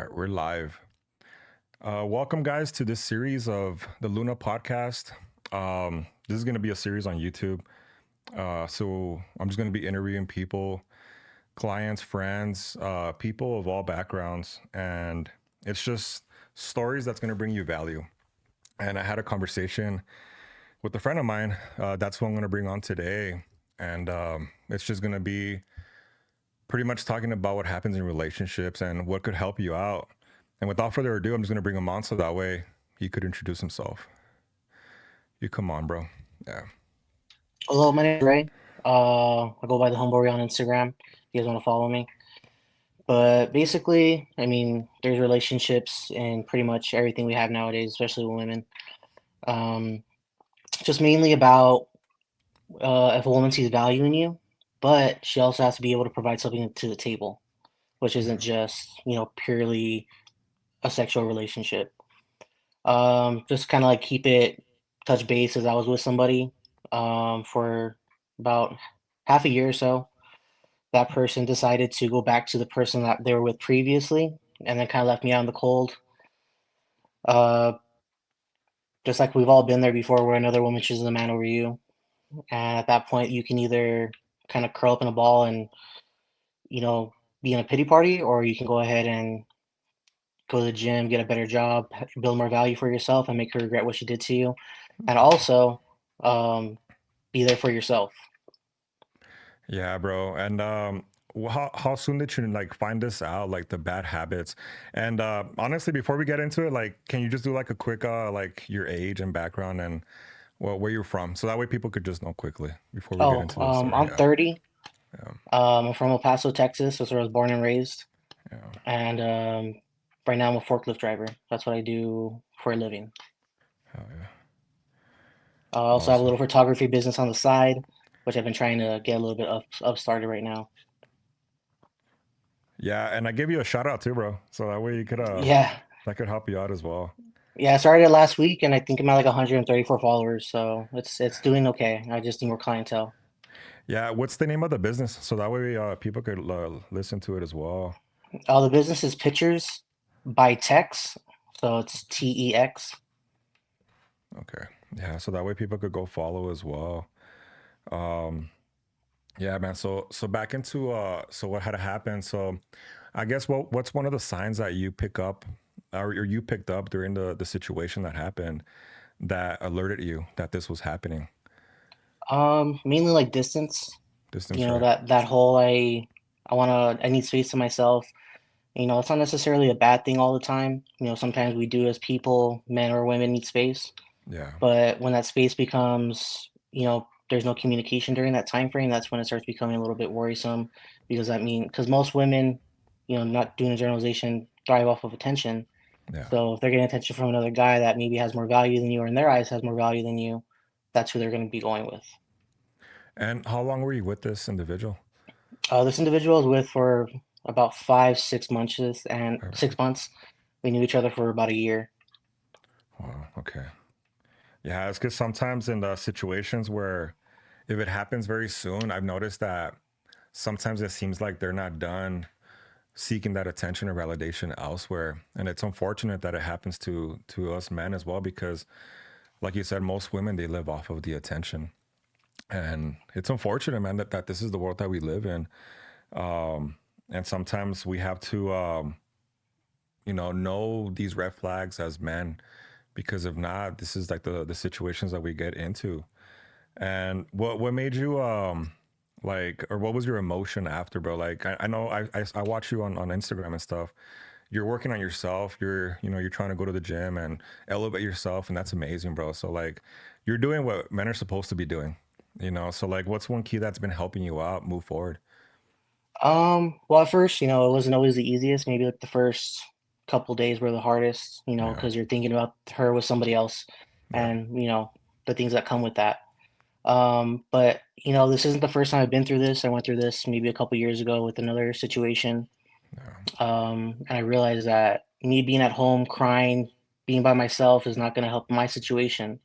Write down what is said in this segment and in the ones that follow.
right, we're live. Welcome, guys, to this series of the Luna podcast. This is going to be a series on YouTube. So I'm just going to be interviewing people, clients, friends, people of all backgrounds. And it's just stories that's going to bring you value. And I had a conversation with a friend of mine. That's what I'm going to bring on today. And it's just going to be pretty much talking about what happens in relationships and what could help you out. And without further ado, I'm just gonna bring him on so that way he could introduce himself. You come on, bro. Yeah. Hello, my name is Ray. I go by the Humble Ray on Instagram. If you guys want to follow me. But basically, there's relationships in pretty much everything we have nowadays, especially with women. Um, just mainly about if a woman sees value in you, but she also has to be able to provide something to the table, which isn't Yeah. just, purely a sexual relationship. Just kind of like keep it touch base as I was with somebody for about half a year or so. That person decided to go back to the person that they were with previously, and then kind of left me out in the cold. Uh, just like we've all been there before, where another woman chooses a man over you, and at that point, you can either kind of curl up in a ball and you know be in a pity party, or you can go ahead and go to the gym, get a better job, build more value for yourself, and make her regret what she did to you, and also um, be there for yourself. Yeah, bro. And how soon did you like find this out, like the bad habits? And honestly, before we get into it, like, can you just do like a quick like your age and background and well where you're from, so that way people could just know quickly before we get Oh, into the story. I'm Yeah. 30. Yeah. I'm from El Paso, Texas. That's where I was born and raised. Yeah. And right now I'm a forklift driver. That's what I do for a living. Hell yeah. I also have a Awesome. little photography business on the side, which I've been trying to get a little bit up started right now. Yeah, and I give you a shout out too, bro. So that way you could Yeah, that could help you out as well. yeah. I started it last week, and I think I'm at like 134 followers, so it's doing okay. I just need more clientele. Yeah, what's the name of the business? So that way people could listen to it as well. The business is Pictures by Tex, so it's TEX. Okay. Yeah, so that way people could go follow as well. Um, yeah, man. So back into so what had happened. So I guess what's one of the signs that you pick up or you picked up during the situation that happened that alerted you that this was happening? Mainly like distance. Distance, right? That whole I need space to myself. It's not necessarily a bad thing all the time. Sometimes we do as people, men or women, need space. Yeah. But when that space becomes, there's no communication during that time frame, that's when it starts becoming a little bit worrisome because most women, not doing a generalization, thrive off of attention. Yeah. So if they're getting attention from another guy that maybe has more value than you or in their eyes has more value than you, that's who they're going to be going with. And how long were you with this individual? This individual is with for about 5, 6 months, and All right. 6 months. We knew each other for about a year. Wow. Okay. Yeah, it's because sometimes in the situations where if it happens very soon, I've noticed that sometimes it seems like they're not done seeking that attention or validation elsewhere, and it's unfortunate that it happens to us men as well because, like you said, most women they live off of the attention, and it's unfortunate, man, that this is the world that we live in. And sometimes we have to, know these red flags as men because if not, this is like the situations that we get into. And what made you like or what was your emotion after, bro? Like I know I watch you on Instagram and stuff. You're working on yourself. You're trying to go to the gym and elevate yourself, and that's amazing, bro. So like you're doing what men are supposed to be doing. So like what's one key that's been helping you out move forward? Well, at first, it wasn't always the easiest. Maybe like the first couple days were the hardest, Yeah. because you're thinking about her with somebody else Yeah. and, the things that come with that. But, this isn't the first time I've been through this. I went through this maybe a couple years ago with another situation. Yeah. And I realized that me being at home crying, being by myself is not going to help my situation.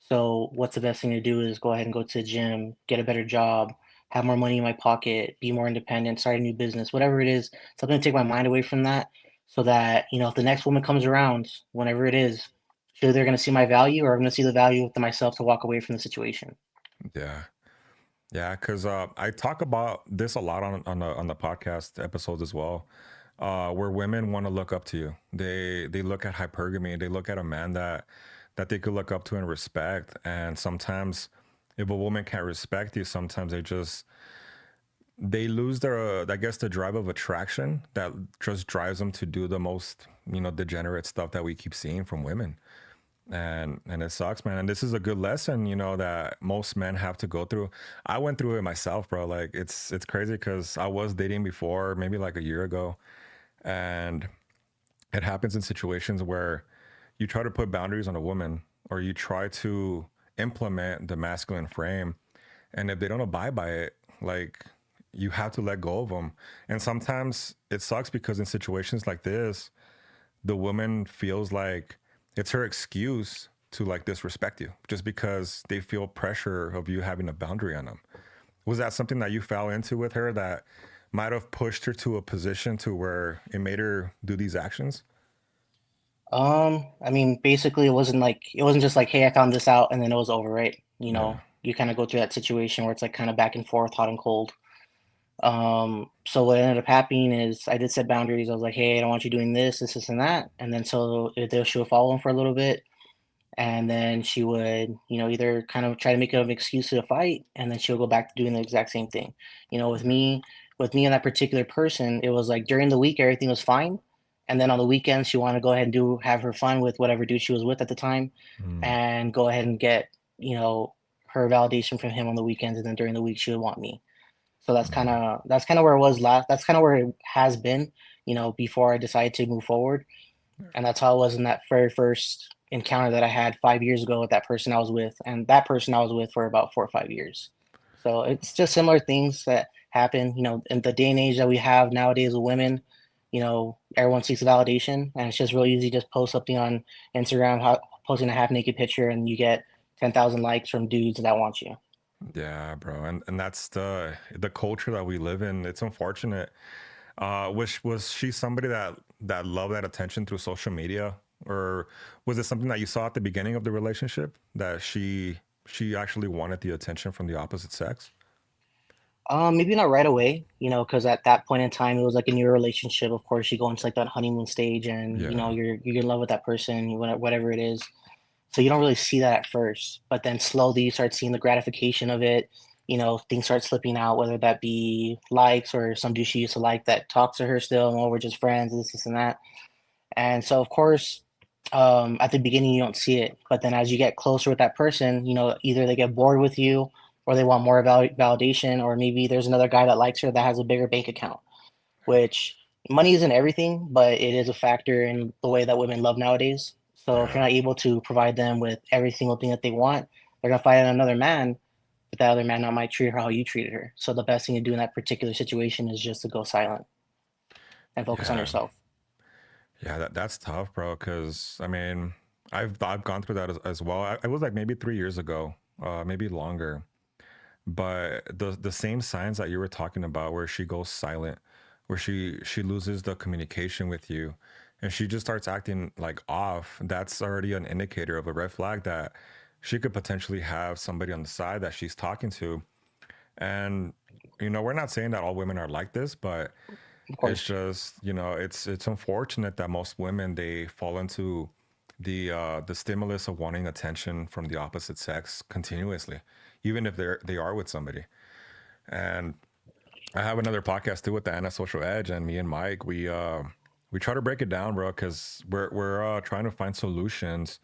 So what's the best thing to do is go ahead and go to the gym, get a better job, have more money in my pocket, be more independent, start a new business, whatever it is, something to take my mind away from that so that, if the next woman comes around, whenever it is, sure they're going to see my value, or I'm going to see the value within myself to walk away from the situation. Yeah. Yeah, because I talk about this a lot on the podcast episodes as well, where women want to look up to you. They look at hypergamy. They look at a man that they could look up to and respect. And sometimes, if a woman can't respect you, sometimes they lose their I guess the drive of attraction that just drives them to do the most degenerate stuff that we keep seeing from women. And it sucks, man. And this is a good lesson, that most men have to go through. I went through it myself, bro. Like it's crazy because I was dating before, maybe like a year ago, and it happens in situations where you try to put boundaries on a woman or you try to implement the masculine frame, and if they don't abide by it, like you have to let go of them. And sometimes it sucks because in situations like this, the woman feels like it's her excuse to like disrespect you just because they feel pressure of you having a boundary on them. Was that something that you fell into with her that might have pushed her to a position to where it made her do these actions? I mean, basically, it wasn't just like, hey, I found this out, and then it was over, right? Yeah. You kind of go through that situation where it's like kind of back and forth, hot and cold. So what ended up happening is I did set boundaries. I was like, hey, I don't want you doing this, and that. And then she would follow him for a little bit. And then she would, either kind of try to make it an excuse to fight, and then she'll go back to doing the exact same thing. You know, with me, with me and that particular person, it was like during the week everything was fine, and then on the weekends she wanted to go ahead and do have her fun with whatever dude she was with at the time, Mm, and go ahead and get you know her validation from him on the weekends, and then during the week she would want me. So yeah. that's kind of where it was last. That's kind of where it has been, before I decided to move forward, and that's how it was in that very first encounter that I had 5 years ago with that person I was with, and that person I was with for about 4 or 5 years. So it's just similar things that happen, in the day and age that we have nowadays with women. Everyone seeks validation, and it's just really easy to just post something on Instagram, posting a half naked picture, and you get 10,000 likes from dudes that want you. Yeah, bro. And that's the culture that we live in. It's unfortunate. Was she somebody that loved that attention through social media, or was it something that you saw at the beginning of the relationship that she actually wanted the attention from the opposite sex? Maybe not right away, because at that point in time, it was like a new relationship. Of course, you go into like that honeymoon stage, and Yeah, you're in love with that person, whatever it is. So you don't really see that at first, but then slowly you start seeing the gratification of it. Things start slipping out, whether that be likes or some dude she used to like that talks to her still, and oh, we're just friends, this and that. And so, of course, at the beginning, you don't see it. But then as you get closer with that person, either they get bored with you or they want more validation, or maybe there's another guy that likes her that has a bigger bank account, which money isn't everything, but it is a factor in the way that women love nowadays. So if you're yeah, not able to provide them with every single thing that they want, they're going to find another man, but that other man not might treat her how you treated her. So the best thing to do in that particular situation is just to go silent and focus on yeah, yourself. yeah. That's tough, bro. Because I mean, I've gone through that as well. I was like maybe 3 years ago, maybe longer. But the same signs that you were talking about, where she goes silent, where she loses the communication with you, and she just starts acting like off, that's already an indicator of a red flag that she could potentially have somebody on the side that she's talking to. And we're not saying that all women are like this, but Of it's course. just it's unfortunate that most women they fall into the stimulus of wanting attention from the opposite sex continuously, even if they are with somebody. And I have another podcast too with the Antisocial Edge, and me and Mike, we try to break it down, bro, because we're trying to find solutions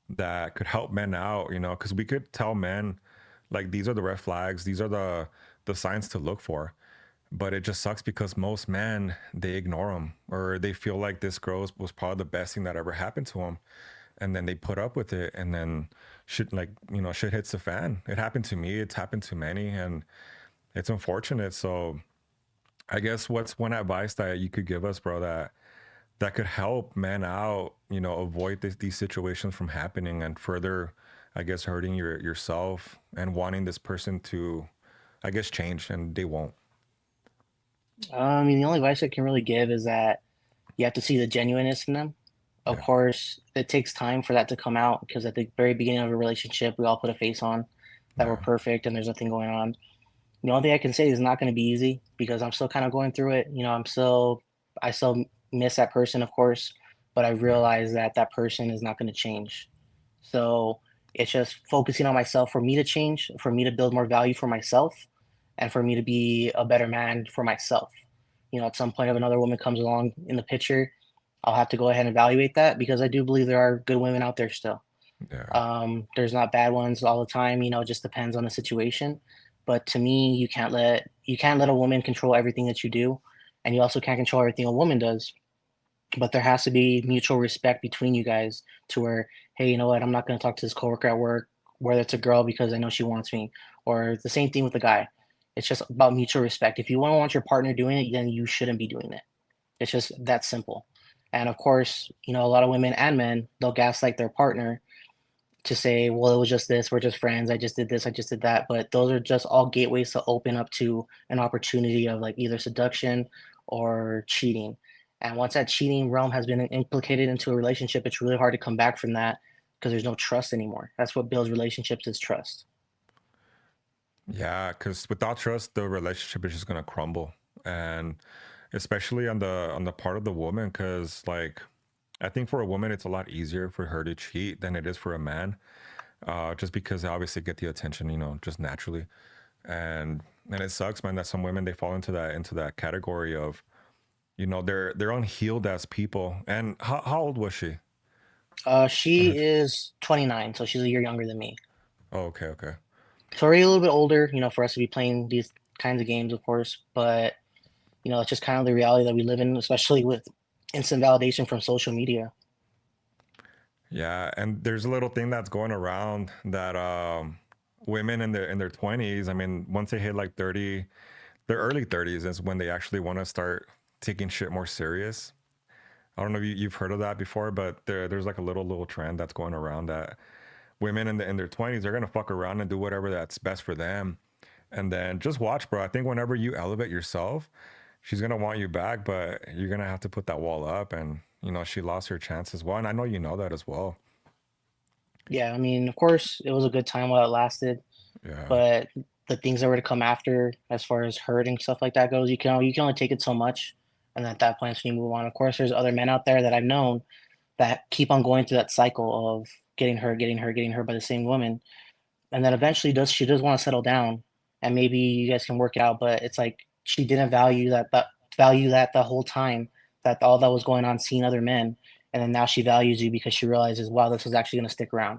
that could help men out, because we could tell men like these are the red flags, these are the signs to look for, but it just sucks because most men they ignore them or they feel like this girl was probably the best thing that ever happened to them, and then they put up with it, and then shit like shit hits the fan. It happened to me, it's happened to many, and it's unfortunate. So I guess what's one advice that you could give us, bro, that could help men out, avoid these situations from happening and further, I guess, hurting yourself and wanting this person to, I guess, change, and they won't. I mean, the only advice I can really give is that you have to see the genuineness in them. Of Yeah. course, it takes time for that to come out because at the very beginning of a relationship, we all put a face on that we're Yeah. perfect and there's nothing going on. The only thing I can say is it's not going to be easy because I'm still kind of going through it. I still miss that person, of course, but I Yeah. realize that that person is not going to change. So it's just focusing on myself for me to change, for me to build more value for myself, and for me to be a better man for myself. At some point, if another woman comes along in the picture, I'll have to go ahead and evaluate that because I do believe there are good women out there still. Yeah. There's not bad ones all the time, it just depends on the situation. But to me, you can't let a woman control everything that you do, and you also can't control everything a woman does. But there has to be mutual respect between you guys to where, hey, you know what, I'm not gonna talk to this coworker at work, whether it's a girl because I know she wants me, or the same thing with the guy. It's just about mutual respect. If you don't want your partner doing it, then you shouldn't be doing it. It's just that simple. And of course, a lot of women and men, they'll gaslight their partner to say, well, it was just this, we're just friends, I just did this, I just did that. But those are just all gateways to open up to an opportunity of like either seduction or cheating. And once that cheating realm has been implicated into a relationship, it's really hard to come back from that because there's no trust anymore. That's what builds relationships is trust. Yeah, because without trust, the relationship is just gonna crumble, and especially on the part of the woman, because like I think for a woman, it's a lot easier for her to cheat than it is for a man, just because they obviously get the attention, just naturally, and and it sucks, man, that some women they fall into that category of they're unhealed as people. And how old was she? She is 29, so she's a year younger than me. Oh, okay, okay. So already a little bit older, for us to be playing these kinds of games, of course. But it's just kind of the reality that we live in, especially with instant validation from social media. Yeah, and there's a little thing that's going around that women in their 20s, I mean, once they hit like 30, their early 30s is when they actually want to start taking shit more serious. I don't know if you've heard of that before, but there's like a little trend that's going around that women in their 20s they're gonna fuck around and do whatever that's best for them, and then just watch, bro. I think whenever you elevate yourself, she's gonna want you back, but you're gonna have to put that wall up, and she lost her chance as well, and I know you know that as well. Yeah, I mean, of course, it was a good time while it lasted, Yeah. but the things that were to come after, as far as hurting stuff like that goes, you can only take it so much, and at that point, so you move on. Of course, there's other men out there that I've known that keep on going through that cycle of getting hurt, getting hurt, getting hurt by the same woman, and then eventually does she does want to settle down, and maybe you guys can work it out, but it's like she didn't value that the whole time that all that was going on, seeing other men, and then now she values you because she realizes, wow, this was actually going to stick around.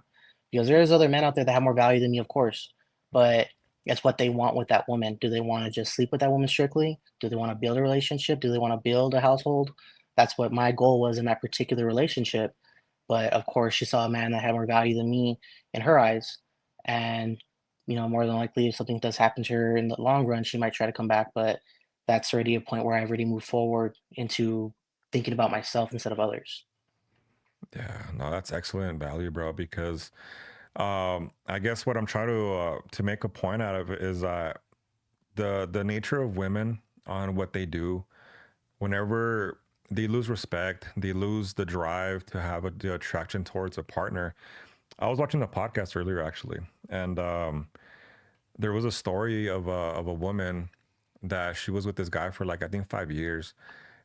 Because there's other men out there that have more value than me, of course, but it's what they want with that woman. Do they want to just sleep with that woman strictly? Do they want to build a relationship? Do they want to build a household? That's what my goal was in that particular relationship. But of course, she saw a man that had more value than me in her eyes, and more than likely, if something does happen to her in the long run, she might try to come back. But that's already a point where I've already moved forward into thinking about myself instead of others. Yeah, no, that's excellent value, bro, because I guess what I'm trying to make a point out of is the nature of women on what they do whenever they lose respect, they lose the drive to have the attraction towards a partner. I was watching a podcast earlier actually, and there was a story of a woman that she was with this guy for like I think 5 years,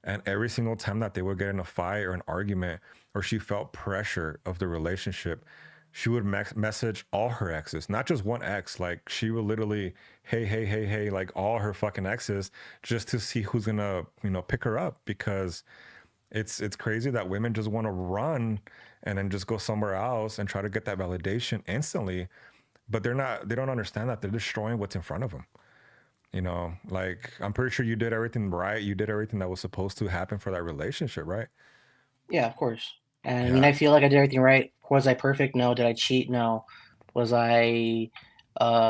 and every single time that they would get in a fight or an argument, or she felt pressure of the relationship, she would message all her exes, not just one ex. Like she would literally, hey, hey, hey, hey, like all her fucking exes, just to see who's gonna, pick her up. Because it's crazy that women just want to run and then just go somewhere else and try to get that validation instantly. But they don't understand that they're destroying what's in front of them. Like I'm pretty sure you did everything right. You did everything that was supposed to happen for that relationship, right? Yeah, of course. And I mean, Yeah, I feel like I did everything right. Was I perfect? No. Did I cheat? No. Was I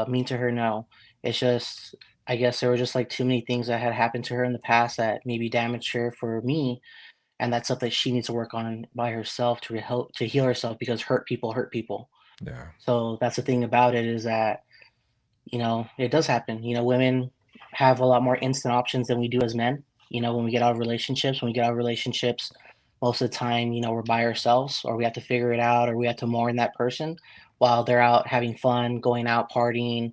mean to her? No. It's just, I guess there were just like too many things that had happened to her in the past that maybe damaged her for me, and that's stuff that she needs to work on by herself to help to heal herself because hurt people hurt people. yeah, So that's the thing about it is that it does happen. Women have a lot more instant options than we do as men. when we get out of relationships, most of the time, we're by ourselves or we have to figure it out or we have to mourn that person while they're out having fun, going out partying.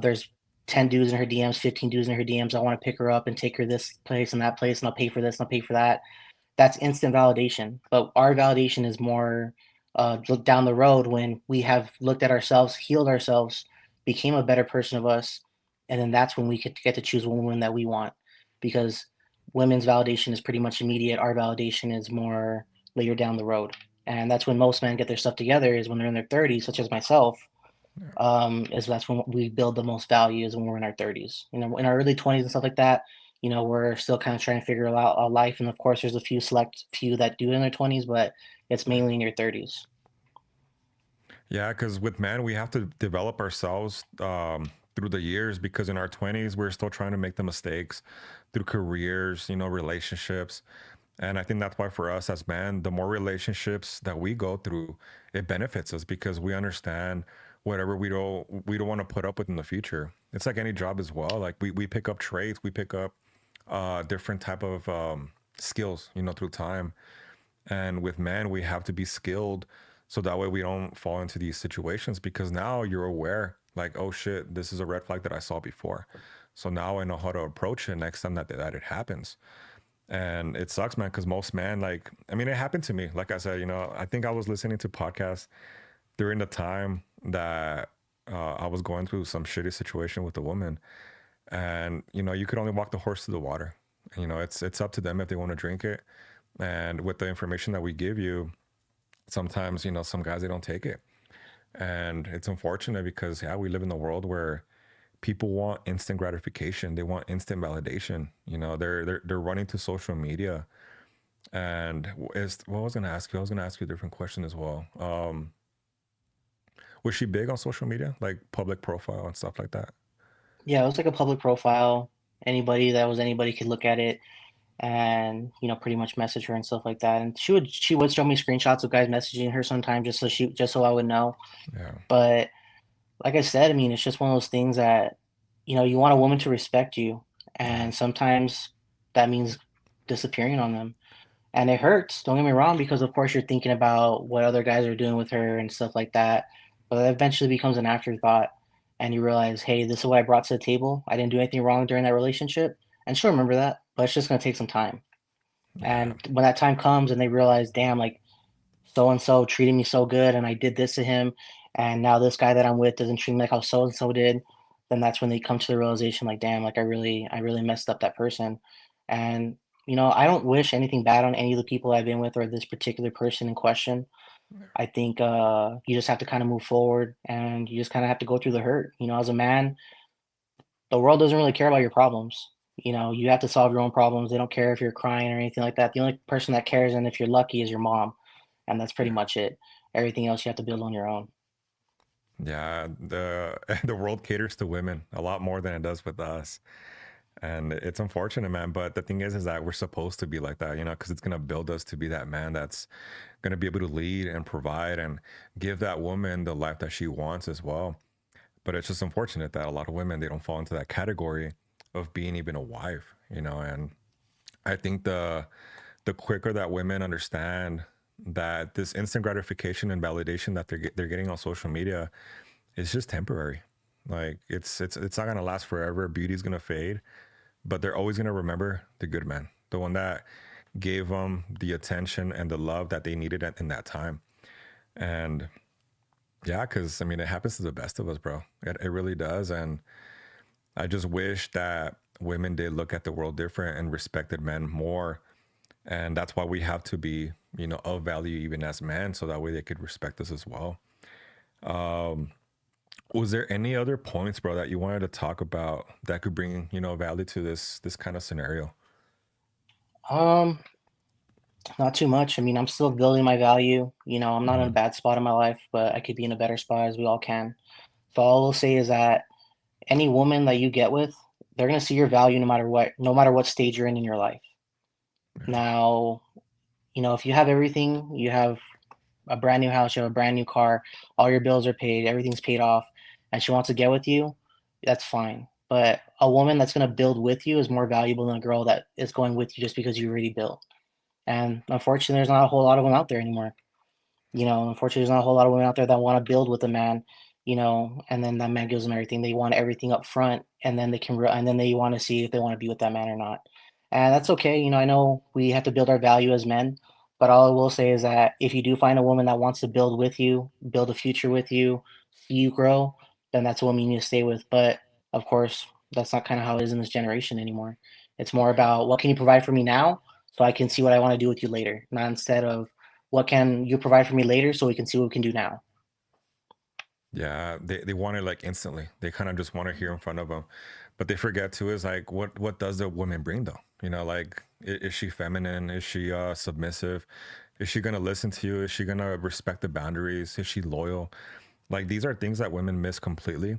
There's 10 dudes in her DMs, 15 dudes in her DMs. I want to pick her up and take her this place and that place, and I'll pay for this and I'll pay for that. That's instant validation. But our validation is more look down the road when we have looked at ourselves, healed ourselves, became a better person of us, and then that's when we get to choose one woman that we want. Because women's validation is pretty much immediate. Our validation is more later down the road. And that's when most men get their stuff together is when they're in their 30s, such as myself. Is that's when we build the most value is when we're in our 30s. In our early 20s and stuff like that, we're still kind of trying to figure out our life. And of course, there's a few select few that do it in their 20s, but it's mainly in your 30s. Yeah, because with men, we have to develop ourselves through the years because in our 20s, we're still trying to make the mistakes through careers, relationships. And I think that's why for us as men, the more relationships that we go through, it benefits us because we understand whatever we don't want to put up with in the future. It's like any job as well. Like we pick up traits, we pick up different type of skills, through time. And with men, we have to be skilled so that way we don't fall into these situations because now you're aware, like, oh shit, this is a red flag that I saw before. So now I know how to approach it next time that it happens. And it sucks, man, because most men, like, I mean, it happened to me. Like I said, I think I was listening to podcasts during the time that I was going through some shitty situation with a woman. And, you could only walk the horse to the water. It's up to them if they want to drink it. And with the information that we give you, sometimes some guys they don't take it, and it's unfortunate because yeah, we live in a world where people want instant gratification, they want instant validation. They're running to social media. And is what I was going to ask you a different question as well. Was she big on social media, like public profile and stuff like that? Yeah, it was like a public profile. Anybody could look at it and pretty much message her and stuff like that. And she would show me screenshots of guys messaging her sometimes just so I would know. Yeah, But like I said, I mean, it's just one of those things that, you want a woman to respect you. yeah, And sometimes that means disappearing on them. And it hurts, don't get me wrong, because of course you're thinking about what other guys are doing with her and stuff like that. But that eventually becomes an afterthought. And you realize, hey, this is what I brought to the table. I didn't do anything wrong during that relationship. And she'll remember that, but it's just going to take some time. yeah, And when that time comes and they realize, damn, like so and so treated me so good and I did this to him and now this guy that I'm with doesn't treat me like how so and so did, then that's when they come to the realization like damn, like I really messed up that person. And I don't wish anything bad on any of the people I've been with or this particular person in question. I think you just have to kind of move forward and you just kind of have to go through the hurt. As a man, the world doesn't really care about your problems. You have to solve your own problems. They don't care if you're crying or anything like that. The only person that cares, and if you're lucky, is your mom, and that's pretty yeah. much it. Everything else you have to build on your own. Yeah, the the world caters to women a lot more than it does with us. And it's unfortunate, man. But the thing is that we're supposed to be like that, because it's gonna build us to be that man that's gonna be able to lead and provide and give that woman the life that she wants as well. But it's just unfortunate that a lot of women they don't fall into that category of being even a wife, And I think the quicker that women understand that this instant gratification and validation that they're getting on social media is just temporary. Like it's not gonna last forever. Beauty's gonna fade, but they're always going to remember the good man, the one that gave them the attention and the love that they needed in that time. And yeah, because I mean, it happens to the best of us, bro. It really does. And I just wish that women did look at the world different and respected men more. And that's why we have to be, of value even as men, so that way they could respect us as well. Was there any other points, bro, that you wanted to talk about that could bring, value to this kind of scenario? Um, Not too much. I mean, I'm still building my value. I'm not in a Hmm. bad spot in my life, but I could be in a better spot as we all can. So all I'll say is that any woman that you get with, they're gonna see your value no matter what stage you're in your life. Yeah. Now, if you have everything, you have a brand new house, you have a brand new car, all your bills are paid, everything's paid off, and she wants to get with you, that's fine. But a woman that's gonna build with you is more valuable than a girl that is going with you just because you already built. And unfortunately, there's not a whole lot of them out there anymore. Unfortunately, there's not a whole lot of women out there that want to build with a man, and then that man gives them everything. They want everything up front, and then and then they want to see if they want to be with that man or not. And that's okay. I know we have to build our value as men, but all I will say is that if you do find a woman that wants to build with you, build a future with you, see you grow, then that's a woman you need to stay with. But of course, that's not kind of how it is in this generation anymore. It's more about what can you provide for me now so I can see what I want to do with you later, not instead of what can you provide for me later so we can see what we can do now? Yeah, they want it like instantly. They kind of just want to hear in front of them, but they forget too is like what does the woman bring though? Like is she feminine? Is she submissive? Is she gonna listen to you? Is she gonna respect the boundaries? Is she loyal? Like these are things that women miss completely,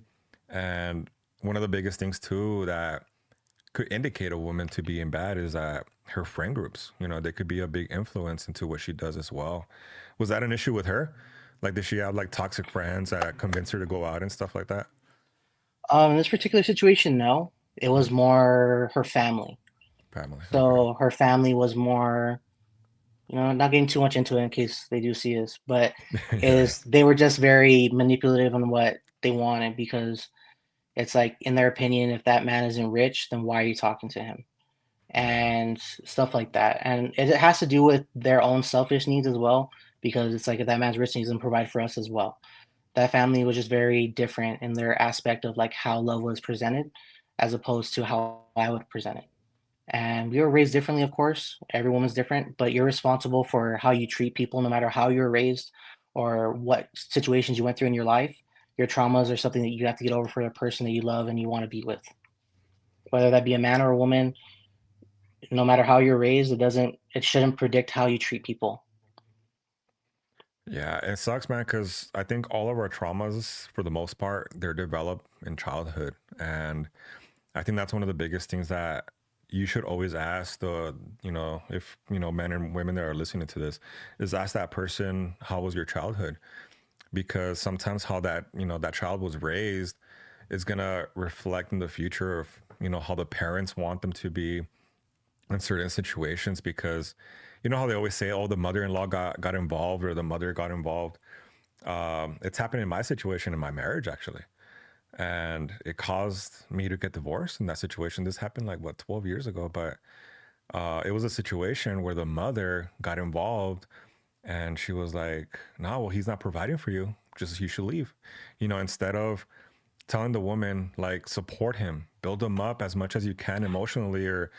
and one of the biggest things too that could indicate a woman to being bad is that her friend groups, they could be a big influence into what she does as well. Was that an issue with her? Like, did she have like toxic friends that convinced her to go out and stuff like that? In this particular situation, no. It was Mm, more her family. family. Okay. So her family was more, not getting too much into it in case they do see this, but Yeah. is they were just very manipulative on what they wanted because it's like in their opinion, if that man isn't rich, then why are you talking to him? Yeah. And stuff like that. And it has to do with their own selfish needs as well, because it's like if that man's rich, he's gonna provide for us as well. That family was just very different in their aspect of like how love was presented as opposed to how I would present it. And we were raised differently, of course. Every woman's different, but you're responsible for how you treat people, no matter how you were raised or what situations you went through in your life. Your traumas are something that you have to get over for the person that you love and you want to be with. Whether that be a man or a woman, no matter how you're raised, it shouldn't predict how you treat people. Yeah. It sucks, man, because I think all of our traumas, for the most part, they're developed in childhood. And I think that's one of the biggest things that you should always ask if, men and women that are listening to this, is ask that person, how was your childhood? Because sometimes how that child was raised is going to reflect in the future of, how the parents want them to be in certain situations because how they always say, oh, the mother-in-law got involved or the mother got involved. It's happened in my situation in my marriage actually, and it caused me to get divorced in that situation. This happened like what 12 years ago, but it was a situation where the mother got involved and she was like, no, well, he's not providing for you, just you should leave, instead of telling the woman like support him, build him up as much as you can emotionally, or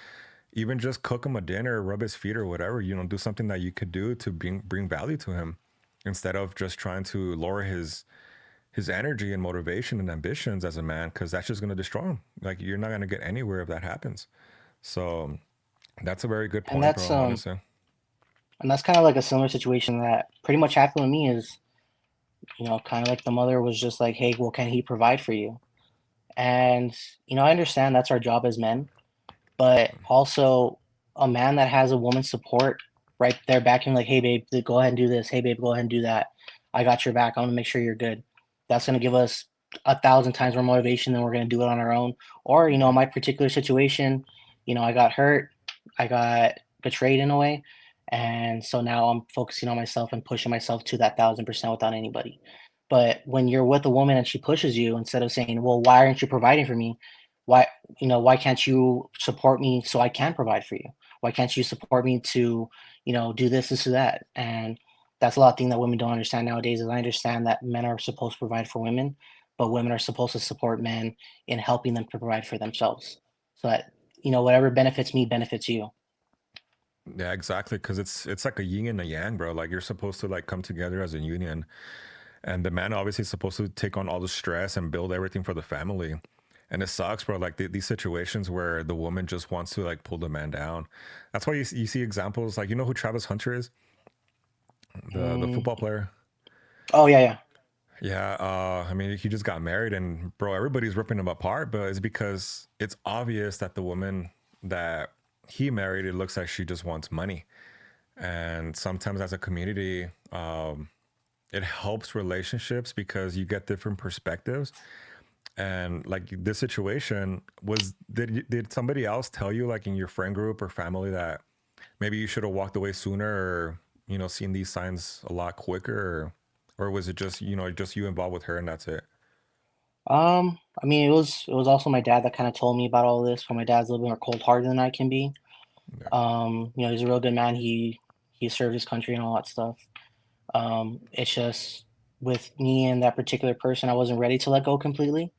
even just cook him a dinner, rub his feet or whatever, do something that you could do to bring value to him instead of just trying to lower his energy and motivation and ambitions as a man, because that's just going to destroy him. Like you're not going to get anywhere if that happens. So that's a very good And point, bro, honestly. that's kind of like a similar situation that pretty much happened with me is, kind of like the mother was just like, "Hey, well, can he provide for you?" And I understand that's our job as men, but also a man that has a woman's support right there backing, like, "Hey, babe, go ahead and do this. Hey, babe, go ahead and do that. I got your back. I want to make sure you're good." That's gonna give us 1,000 times more motivation than we're gonna do it on our own. Or, Yeah. my particular situation, I got hurt, I got betrayed in a way, and so now I'm focusing on myself and pushing myself to that 1,000% without anybody. But when you're with a woman and she pushes you, instead of saying, "Well, why aren't you providing for me? Why, why can't you support me so I can provide for you? Why can't you support me to, do this, or that?" And that's a lot of things that women don't understand nowadays. Is I understand that men are supposed to provide for women, but women are supposed to support men in helping them to provide for themselves. So that, whatever benefits me benefits you. Yeah, exactly. Because it's like a yin and a yang, bro. Like you're supposed to like come together as a union, and the man obviously is supposed to take on all the stress and build everything for the family. And it sucks, bro. Like these situations where the woman just wants to like pull the man down. That's why you see examples like who Travis Hunter is, the Mm. football player. Oh yeah, yeah. Yeah, I mean, he just got married, and bro, everybody's ripping him apart. But it's because it's obvious that the woman that he married, it looks like she just wants money. And sometimes, as a community, it helps relationships because you get different perspectives. And like this situation was, did somebody else tell you, like in your friend group or family, that maybe you should have walked away sooner, or seen these signs a lot quicker, or was it just just you involved with her and that's it? I mean, it was also my dad that kind of told me about all this. But my dad's a little bit more cold-hearted than I can be. Yeah. He's a real good man. He served his country and all that stuff. It's just with me and that particular person, I wasn't ready to let go completely.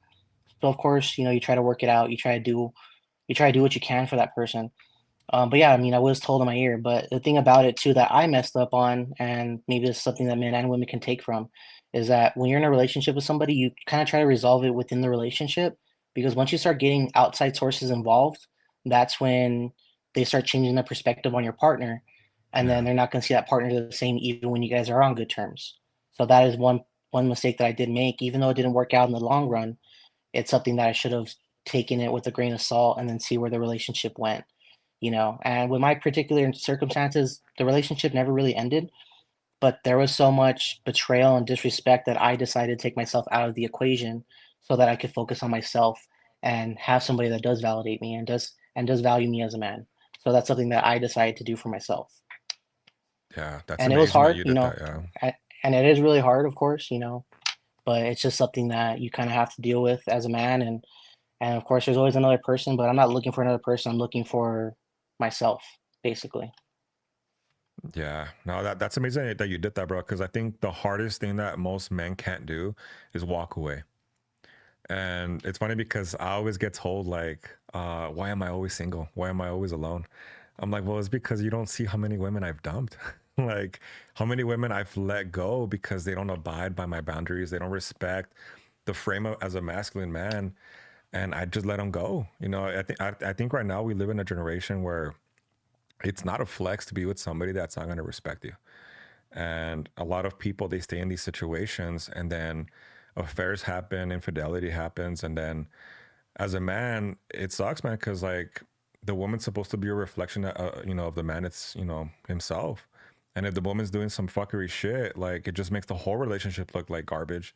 So of course, you try to work it out. You try to do what you can for that person. But yeah, I mean, I was told in my ear. But the thing about it too that I messed up on, and maybe this is something that men and women can take from, is that when you're in a relationship with somebody, you kind of try to resolve it within the relationship. Because once you start getting outside sources involved, that's when they start changing their perspective on your partner, and then Yeah. they're not going to see that partner the same even when you guys are on good terms. So that is one mistake that I did make, even though it didn't work out in the long run. It's something that I should have taken it with a grain of salt and then see where the relationship went. And with my particular circumstances, the relationship never really ended, but there was so much betrayal and disrespect that I decided to take myself out of the equation so that I could focus on myself and have somebody that does validate me and does value me as a man. So that's something that I decided to do for myself. Yeah, that's And it was amazing that hard, you did that. Yeah. and it is really hard, of course, but it's just something that you kind of have to deal with as a man. And of course, there's always another person, but I'm not looking for another person. I'm looking for myself, basically. Yeah, no, that's amazing that you did that, bro. Because I think the hardest thing that most men can't do is walk away. And it's funny because I always get told, like, why am I always single? Why am I always alone? I'm like, well, it's because you don't see how many women I've dumped. Like, how many women I've let go because they don't abide by my boundaries. They don't respect the frame of, as a masculine man, and I just let them go. I think right now we live in a generation where it's not a flex to be with somebody that's not going to respect you. And a lot of people, they stay in these situations, and then affairs happen, infidelity happens, and then as a man, it sucks, man, because like the woman's supposed to be a reflection, of the man. It's himself, and if the woman's doing some fuckery shit, like it just makes the whole relationship look like garbage,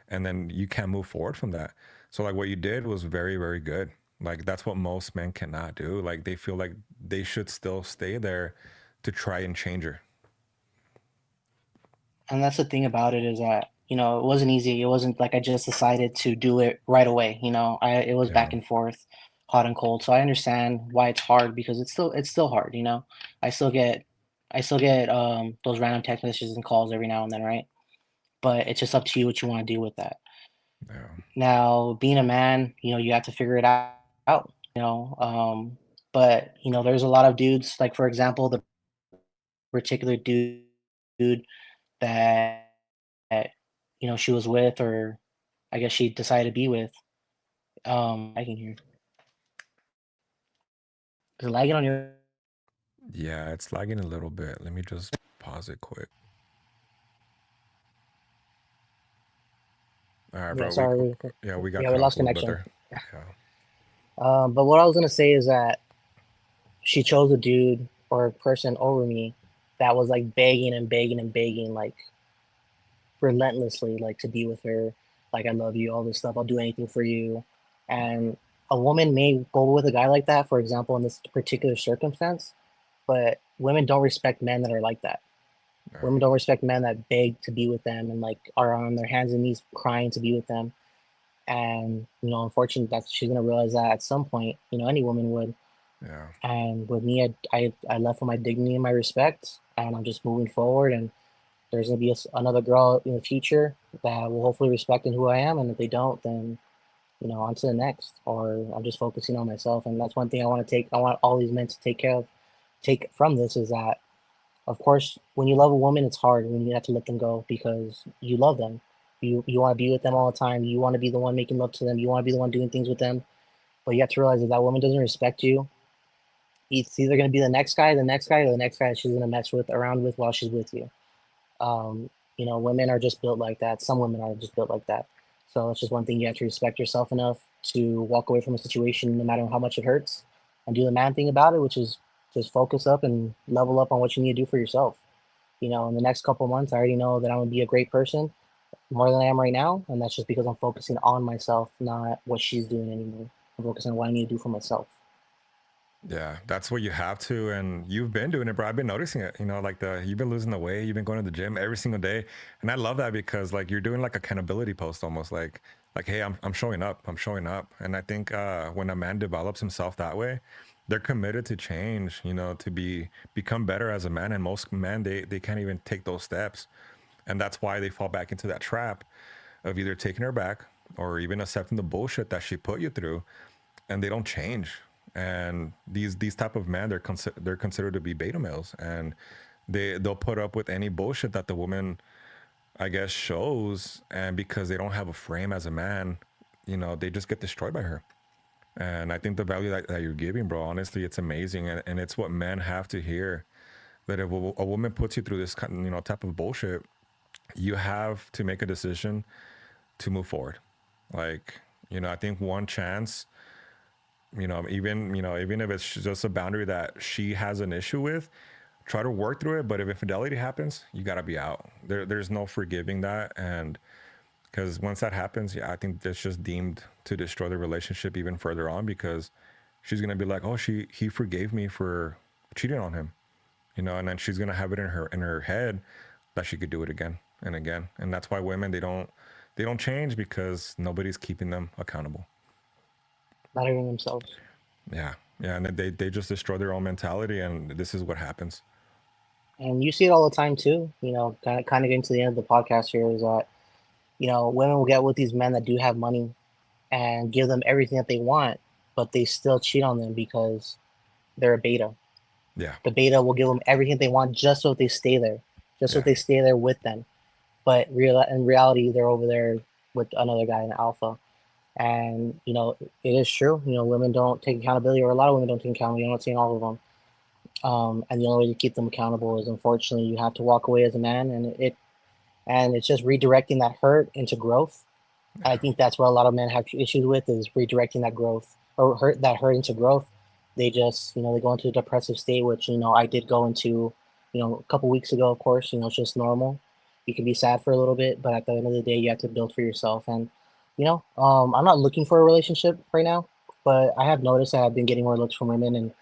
and then you can't move forward from that. So like what you did was very, very good. Like that's what most men cannot do. Like they feel like they should still stay there to try and change her. And that's the thing about it is that, it wasn't easy. It wasn't like I just decided to do it right away. It was Yeah. back and forth, hot and cold. So I understand why it's hard because it's still hard. I still get those random text messages and calls every now and then, right? But it's just up to you what you want to do with that. Yeah. Now, being a man, you have to figure it out. But there's a lot of dudes, like for example, the particular dude that she was with, or I guess she decided to be with. I can hear. Is it lagging on your? Yeah, it's lagging a little bit. Let me just pause it quick. All right, Yeah, bro. sorry. Yeah, we got Yeah, we cut off lost a little bit connection. there. Yeah. But what I was gonna say is that she chose a dude or a person over me that was like begging and begging and begging, like relentlessly, like to be with her. Like I love you, all this stuff. I'll do anything for you. And a woman may go with a guy like that, for example, in this particular circumstance. But women don't respect men that are like that. Yeah. Women don't respect men that beg to be with them and like are on their hands and knees crying to be with them. And unfortunately, that she's gonna realize that at some point. Any woman would. Yeah. And with me, I left with my dignity and my respect, and I'm just moving forward. And there's gonna be another girl in the future that will hopefully respect in who I am. And if they don't, then on to the next. Or I'm just focusing on myself. And that's one thing I want to take. I want all these men to take from this is that, of course, when you love a woman, it's hard when you have to let them go because you love them. You want to be with them all the time. You want to be the one making love to them. You want to be the one doing things with them. But you have to realize that that woman doesn't respect you. It's either going to be the next guy, or the next guy she's going to mess with around with while she's with you. Um, women are just built like that. Some women are just built like that. So it's just one thing you have to respect yourself enough to walk away from a situation, no matter how much it hurts, and do the man thing about it, which is just focus up and level up on what you need to do for yourself. In the next couple months, I already know that I'm gonna be a great person. more than I am right now, and that's just because I'm focusing on myself, not what she's doing anymore. I'm focusing on what I need to do for myself. Yeah, that's what you have to, and you've been doing it, bro. I've been noticing it. Like you've been losing the weight, you've been going to the gym every single day, and I love that because like you're doing like accountability post almost like hey, I'm showing up, I'm showing up, and I think when a man develops himself that way, they're committed to change, to become better as a man, and most men they can't even take those steps, and that's why they fall back into that trap of either taking her back or even accepting the bullshit that she put you through, and they don't change. And these type of men, they're considered to be beta males, and they'll put up with any bullshit that the woman, I guess, shows, and because they don't have a frame as a man, they just get destroyed by her. And I think the value that you're giving, bro, honestly, it's amazing, and it's what men have to hear. That if a woman puts you through this kind, type of bullshit, you have to make a decision to move forward. Like, I think one chance, even if it's just a boundary that she has an issue with, try to work through it. But if infidelity happens, you got to be out. There's no forgiving that. And because once that happens, yeah, I think that's just deemed to destroy the relationship even further on, because she's gonna be like, oh, he forgave me for cheating on him, and then she's gonna have it in her head that she could do it again and again. And that's why women, they don't change, because nobody's keeping them accountable. Not even themselves. Yeah, yeah, and they just destroy their own mentality, and this is what happens. And you see it all the time too. Kind of getting to the end of the podcast here is that women will get with these men that do have money and give them everything that they want, but they still cheat on them because they're a beta. Yeah, The beta will give them everything they want just so they stay there, just so yeah, they stay there with them. But in reality, they're over there with another guy in alpha. And it is true. Women don't take accountability, or a lot of women don't take accountability. I'm not saying all of them. And the only way to keep them accountable is, unfortunately, you have to walk away as a man, and it's just redirecting that hurt into growth. I yeah, think that's what a lot of men have issues with, is redirecting that growth, or hurt into growth. They just they go into a depressive state, which I did go into a couple weeks ago. Of course, it's just normal. You can be sad for a little bit, but at the end of the day, you have to build for yourself. And I'm not looking for a relationship right now, but I have noticed that I've been getting more looks from women, and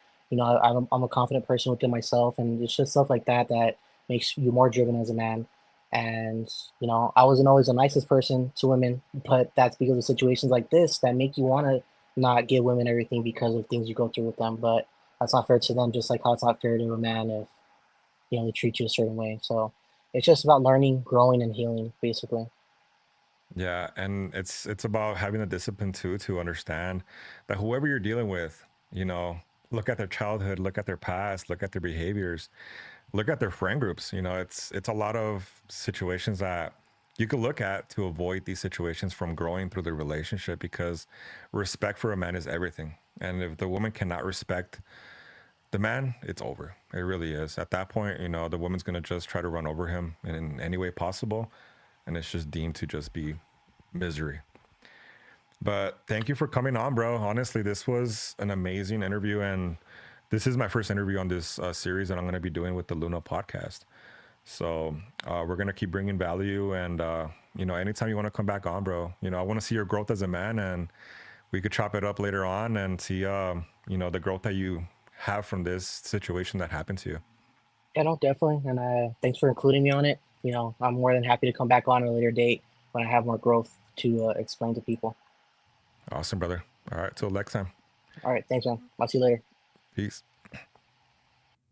I'm a confident person within myself, and it's just stuff like that that makes you more driven as a man. And I wasn't always the nicest person to women, but that's because of situations like this that make you want to not give women everything because of things you go through with them. But that's not fair to them, just like how it's not fair to a man if they treat you a certain way. So it's just about learning, growing, and healing, basically. yeah. And it's about having the discipline too, to understand that whoever you're dealing with, you know look at their childhood, look at their past, look at their behaviors, look at their friend groups. It's a lot of situations that you could look at to avoid these situations from growing through the relationship, because respect for a man is everything. And if the woman cannot respect the man, it's over. It really is. At that point, the woman's gonna just try to run over him in any way possible, and it's just deemed to just be misery. But thank you for coming on, bro. Honestly, this was an amazing interview, and this is my first interview on this series that I'm going to be doing with the Luna podcast. So we're going to keep bringing value, and anytime you want to come back on, bro, I want to see your growth as a man, and we could chop it up later on and see, the growth that you have from this situation that happened to you. Yeah, no, definitely. And thanks for including me on it. I'm more than happy to come back on at a later date when I have more growth to explain to people. Awesome, brother. All right, till next time. All right, thanks, man. I'll see you later. Peace.